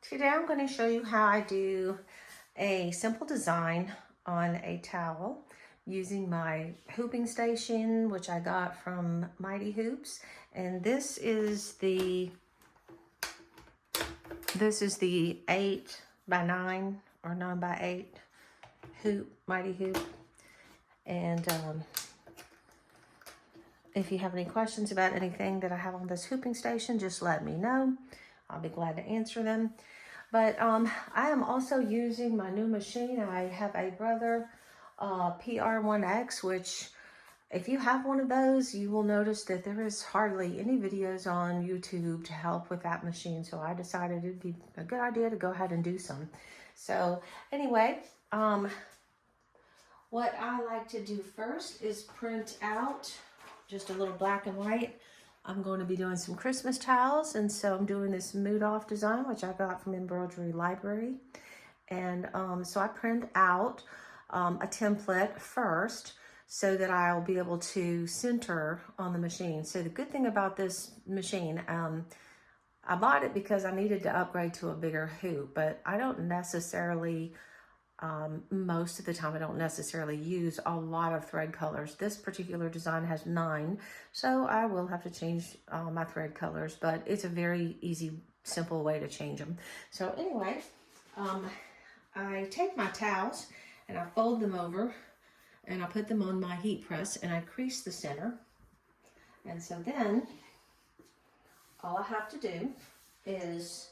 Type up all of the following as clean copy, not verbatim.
Today I'm going to show you how I do a simple design on a towel using my hooping station, which I got from Mighty Hoops. And this is the 8x9 or 9x8 hoop, Mighty Hoop. And if you have any questions about anything that I have on this hooping station, just let me know. I'll be glad to answer them. But I am also using my new machine. I have a Brother PR1X, which if you have one of those, you will notice that there is hardly any videos on YouTube to help with that machine. So I decided it'd be a good idea to go ahead and do some. So anyway, what I like to do first is print out just a little black and white. I'm going to be doing some Christmas towels, and so I'm doing this mood off design, which I got from Embroidery Library. And so I print out a template first so that I'll be able to center on the machine. So the good thing about this machine, I bought it because I needed to upgrade to a bigger hoop, but I don't necessarily most of the time I don't necessarily use a lot of thread colors. This particular design has 9, so I will have to change my thread colors, but it's a very easy, simple way to change them. So anyway, I take my towels and I fold them over and I put them on my heat press and I crease the center. And so then all I have to do is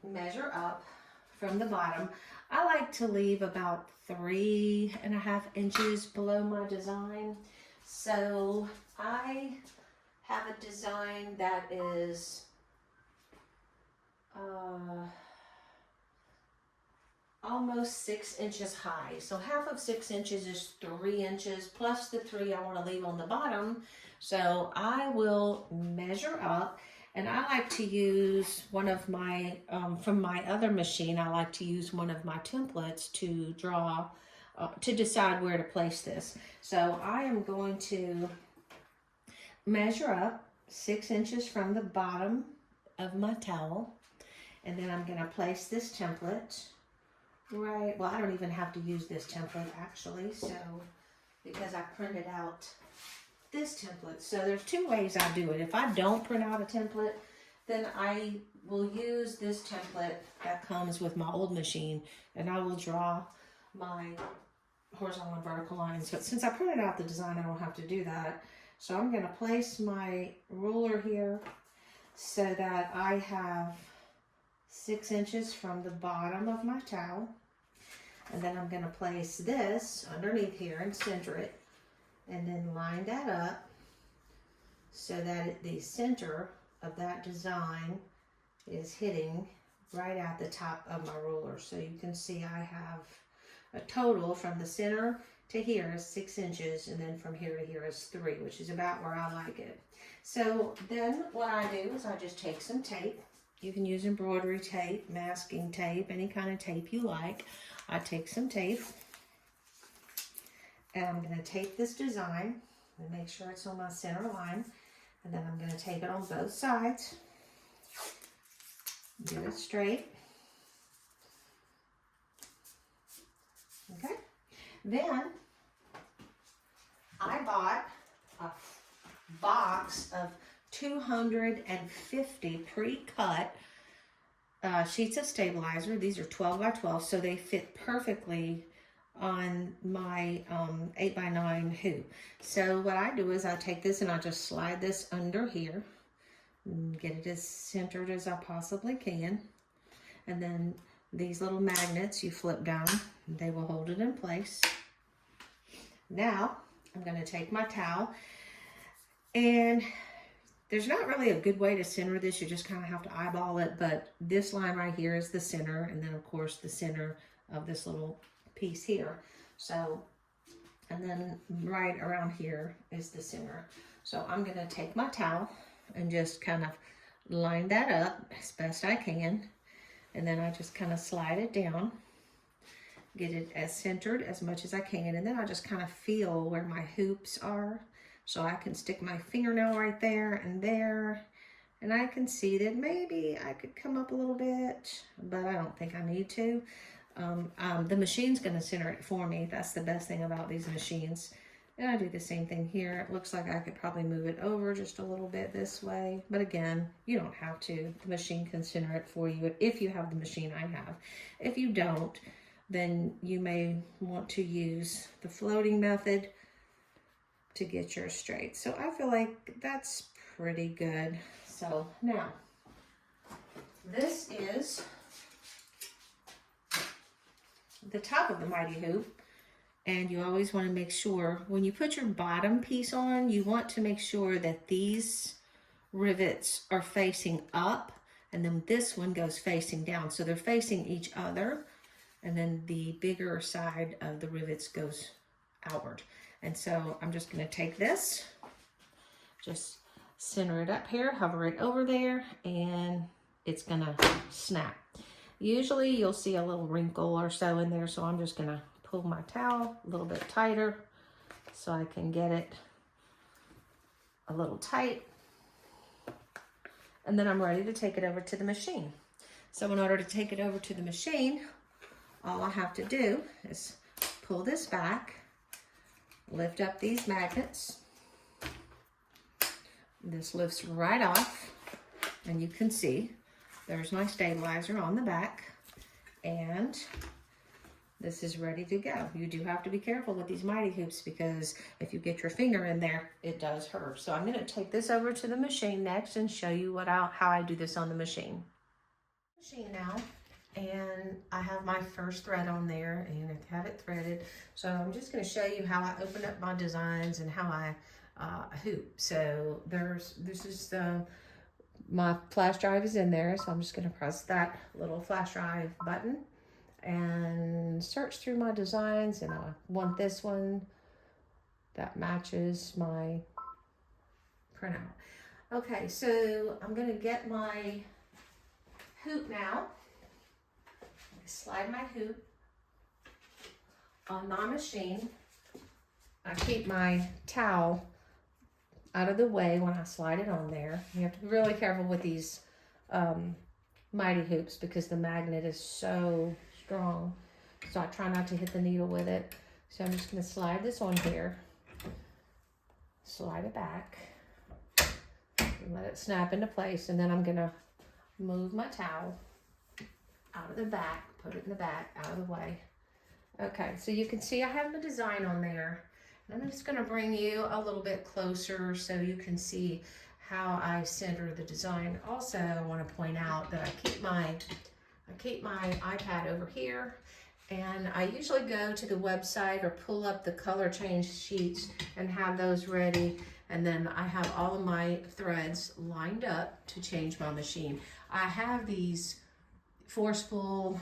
measure up from the bottom. I like to leave about 3.5 inches below my design. So I have a design that is almost 6 inches high. So half of 6 inches is 3 inches plus the 3 I want to leave on the bottom. So I will measure up. And I like to use one of my, from my other machine, I like to use one of my templates to draw, to decide where to place this. So I am going to measure up 6 inches from the bottom of my towel. And then I'm going to place this template right, well, I don't even have to use this template actually, so, because I printed out this template. So there's 2 ways I do it. If I don't print out a template, then I will use this template that comes with my old machine, and I will draw my horizontal and vertical lines. So since I printed out the design, I don't have to do that. So I'm going to place my ruler here so that I have 6 inches from the bottom of my towel. And then I'm going to place this underneath here and center it. And then line that up so that the center of that design is hitting right at the top of my ruler. So you can see I have a total from the center to here is 6 inches, and then from here to here is 3, which is about where I like it. So then what I do is I just take some tape. You can use embroidery tape, masking tape, any kind of tape you like. I take some tape. And I'm going to tape this design and make sure it's on my center line. And then I'm going to tape it on both sides. Get it straight. Okay. Then I bought a box of 250 pre-cut sheets of stabilizer. These are 12 by 12, so they fit perfectly on my 8x9 hoop. So what I do is I take this and I just slide this under here and get it as centered as I possibly can. And then these little magnets you flip down, they will hold it in place. Now I'm going to take my towel, and there's not really a good way to center this. You just kind of have to eyeball it, but this line right here is the center, and then of course the center of this little piece here. So, and then right around here is the center. So I'm going to take my towel and just kind of line that up as best I can. And then I just kind of slide it down, get it as centered as much as I can. And then I just kind of feel where my hoops are. So I can stick my fingernail right there, And I can see that maybe I could come up a little bit, but I don't think I need to. The machine's gonna center it for me. That's the best thing about these machines. And I do the same thing here. It looks like I could probably move it over just a little bit this way. But again, you don't have to. The machine can center it for you if you have the machine I have. If you don't, then you may want to use the floating method to get yours straight. So I feel like that's pretty good. So now, this is the top of the mighty hoop. And you always want to make sure when you put your bottom piece on, you want to make sure that these rivets are facing up, and then this one goes facing down. So they're facing each other, and then the bigger side of the rivets goes outward. And so I'm just going to take this, just center it up here, hover it over there, and it's going to snap. Usually you'll see a little wrinkle or so in there, so I'm just going to pull my towel a little bit tighter so I can get it a little tight. And then I'm ready to take it over to the machine. So in order to take it over to the machine, all I have to do is pull this back, lift up these magnets. This lifts right off, and you can see there's my stabilizer on the back, and this is ready to go. You do have to be careful with these mighty hoops because if you get your finger in there, it does hurt. So I'm going to take this over to the machine next and show you how I do this on the machine. Now, and I have my first thread on there and I have it threaded. So I'm just going to show you how I open up my designs and how I hoop. So my flash drive is in there, so I'm just going to press that little flash drive button and search through my designs, and I want this one that matches my printout. Okay, so I'm going to get my hoop now. I slide my hoop on my machine. I keep my towel out of the way when I slide it on there. You have to be really careful with these mighty hoops because the magnet is so strong. So I try not to hit the needle with it. So I'm just going to slide this on here. Slide it back. And let it snap into place. And then I'm going to move my towel out of the back. Put it in the back, out of the way. Okay, so you can see I have the design on there. And I'm just going to bring you a little bit closer so you can see how I center the design. Also, I want to point out that I keep my iPad over here, and I usually go to the website or pull up the color change sheets and have those ready, and then I have all of my threads lined up to change my machine. I have these forceful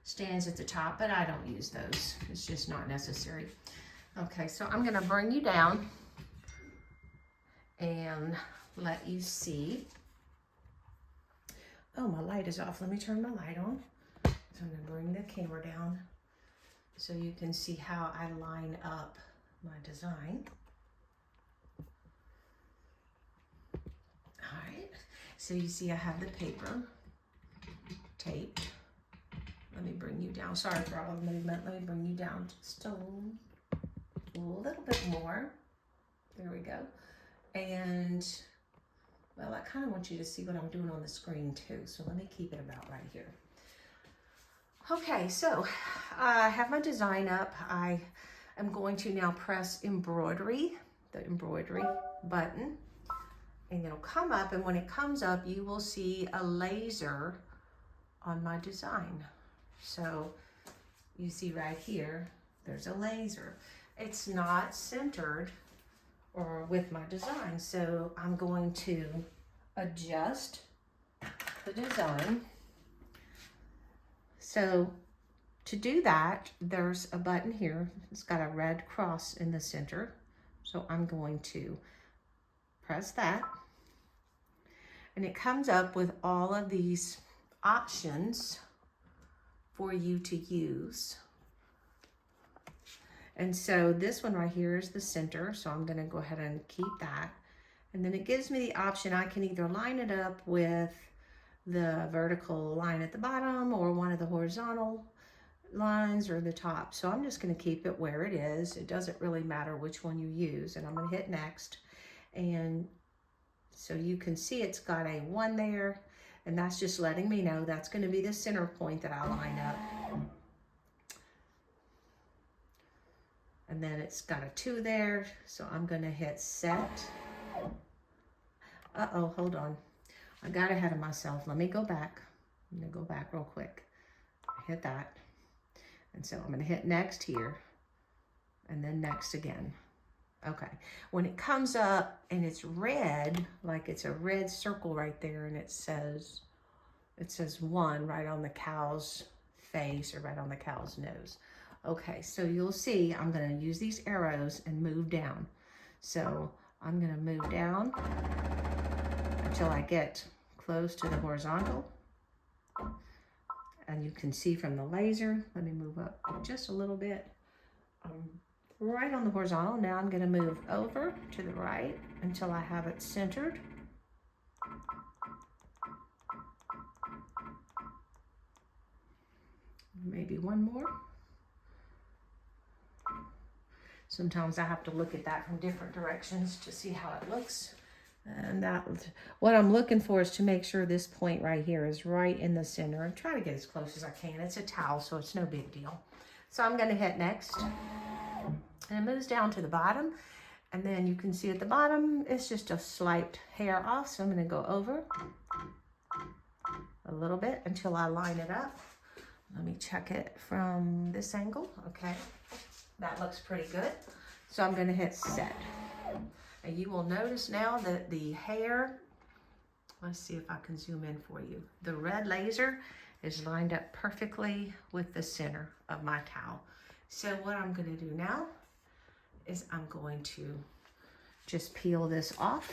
stands at the top, but I don't use those. It's just not necessary. Okay, so I'm going to bring you down and let you see. Oh, my light is off. Let me turn my light on. So I'm going to bring the camera down so you can see how I line up my design. All right. So you see I have the paper taped. Let me bring you down. Sorry for all the movement. Let me bring you down just a little bit more. There we go. And well, I kind of want you to see what I'm doing on the screen too. So let me keep it about right here. Okay, so I have my design up. I am going to now press embroidery, the embroidery button, and it'll come up. And when it comes up, you will see a laser on my design. So you see right here, there's a laser. It's not centered or with my design. So I'm going to adjust the design. So to do that, there's a button here. It's got a red cross in the center. So I'm going to press that. And it comes up with all of these options for you to use. And so this one right here is the center. So I'm going to go ahead and keep that. And then it gives me the option, I can either line it up with the vertical line at the bottom or one of the horizontal lines or the top. So I'm just going to keep it where it is. It doesn't really matter which one you use. And I'm going to hit next. And so you can see it's got a 1 there. And that's just letting me know that's going to be the center point that I line up. And then it's got a 2 there. So I'm going to hit set. Uh-oh, hold on. I got ahead of myself. Let me go back. I'm going to go back real quick. Hit that. And so I'm going to hit next here. And then next again. Okay. When it comes up and it's red, like it's a red circle right there, and it says 1 right on the cow's face or right on the cow's nose. Okay, so you'll see I'm going to use these arrows and move down. So I'm going to move down until I get close to the horizontal. And you can see from the laser, let me move up just a little bit. Right on the horizontal. Now I'm going to move over to the right until I have it centered. Maybe one more. Sometimes I have to look at that from different directions to see how it looks. And that, what I'm looking for is to make sure this point right here is right in the center. I'm trying to get as close as I can. It's a towel, so it's no big deal. So I'm going to hit next. And it moves down to the bottom. And then you can see at the bottom, it's just a slight hair off. So I'm going to go over a little bit until I line it up. Let me check it from this angle. Okay, that looks pretty good. So I'm going to hit set. And you will notice now that the hair, let's see if I can zoom in for you. The red laser is lined up perfectly with the center of my towel. So what I'm going to do now is I'm going to just peel this off.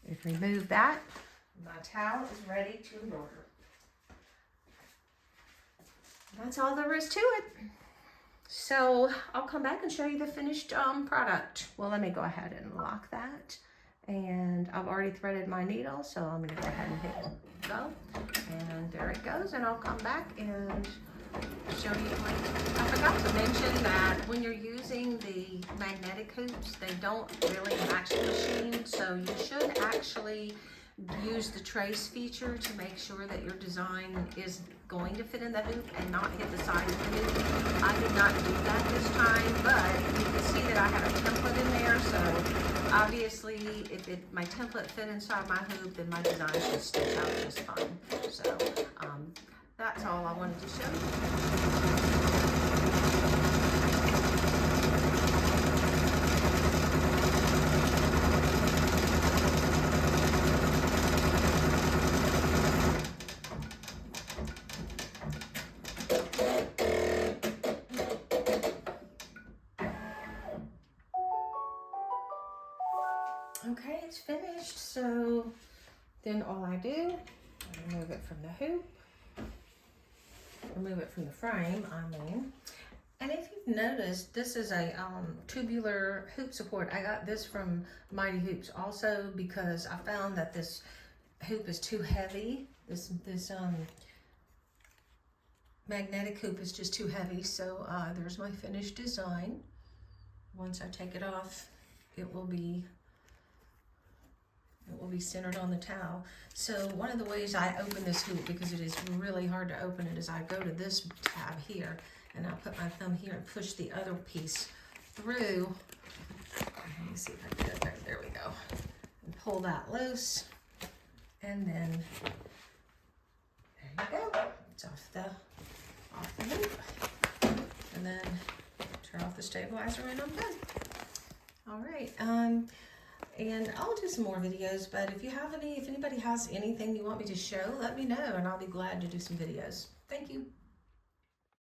And remove that. My towel is ready to embroider. That's all there is to it. So I'll come back and show you the finished product. Well, let me go ahead and lock that. And I've already threaded my needle, so I'm gonna go ahead and hit go. And there it goes, and I'll come back and show you. I forgot to mention that when you're using the magnetic hoops, they don't really match the machine, so you should actually use the trace feature to make sure that your design is going to fit in the hoop and not hit the side of the hoop. I did not do that this time, but you can see that I have a template in there, so obviously if my template fit inside my hoop, then my design should stitch out just fine. So that's all I wanted to show you. Okay, it's finished. So then all I do, I remove it from the hoop, remove it from the frame, And if you've noticed, this is a tubular hoop support. I got this from Mighty Hoops also because I found that this hoop is too heavy. This magnetic hoop is just too heavy. So there's my finished design. Once I take it off, it will be centered on the towel. So one of the ways I open this hoop, because it is really hard to open it, is I go to this tab here and I put my thumb here and push the other piece through. Let me see if I can get it there. There we go. And pull that loose. And then there you go. It's off the hoop. And then turn off the stabilizer and I'm done. All right. And I'll do some more videos, but if anybody has anything you want me to show, let me know and I'll be glad to do some videos. Thank you.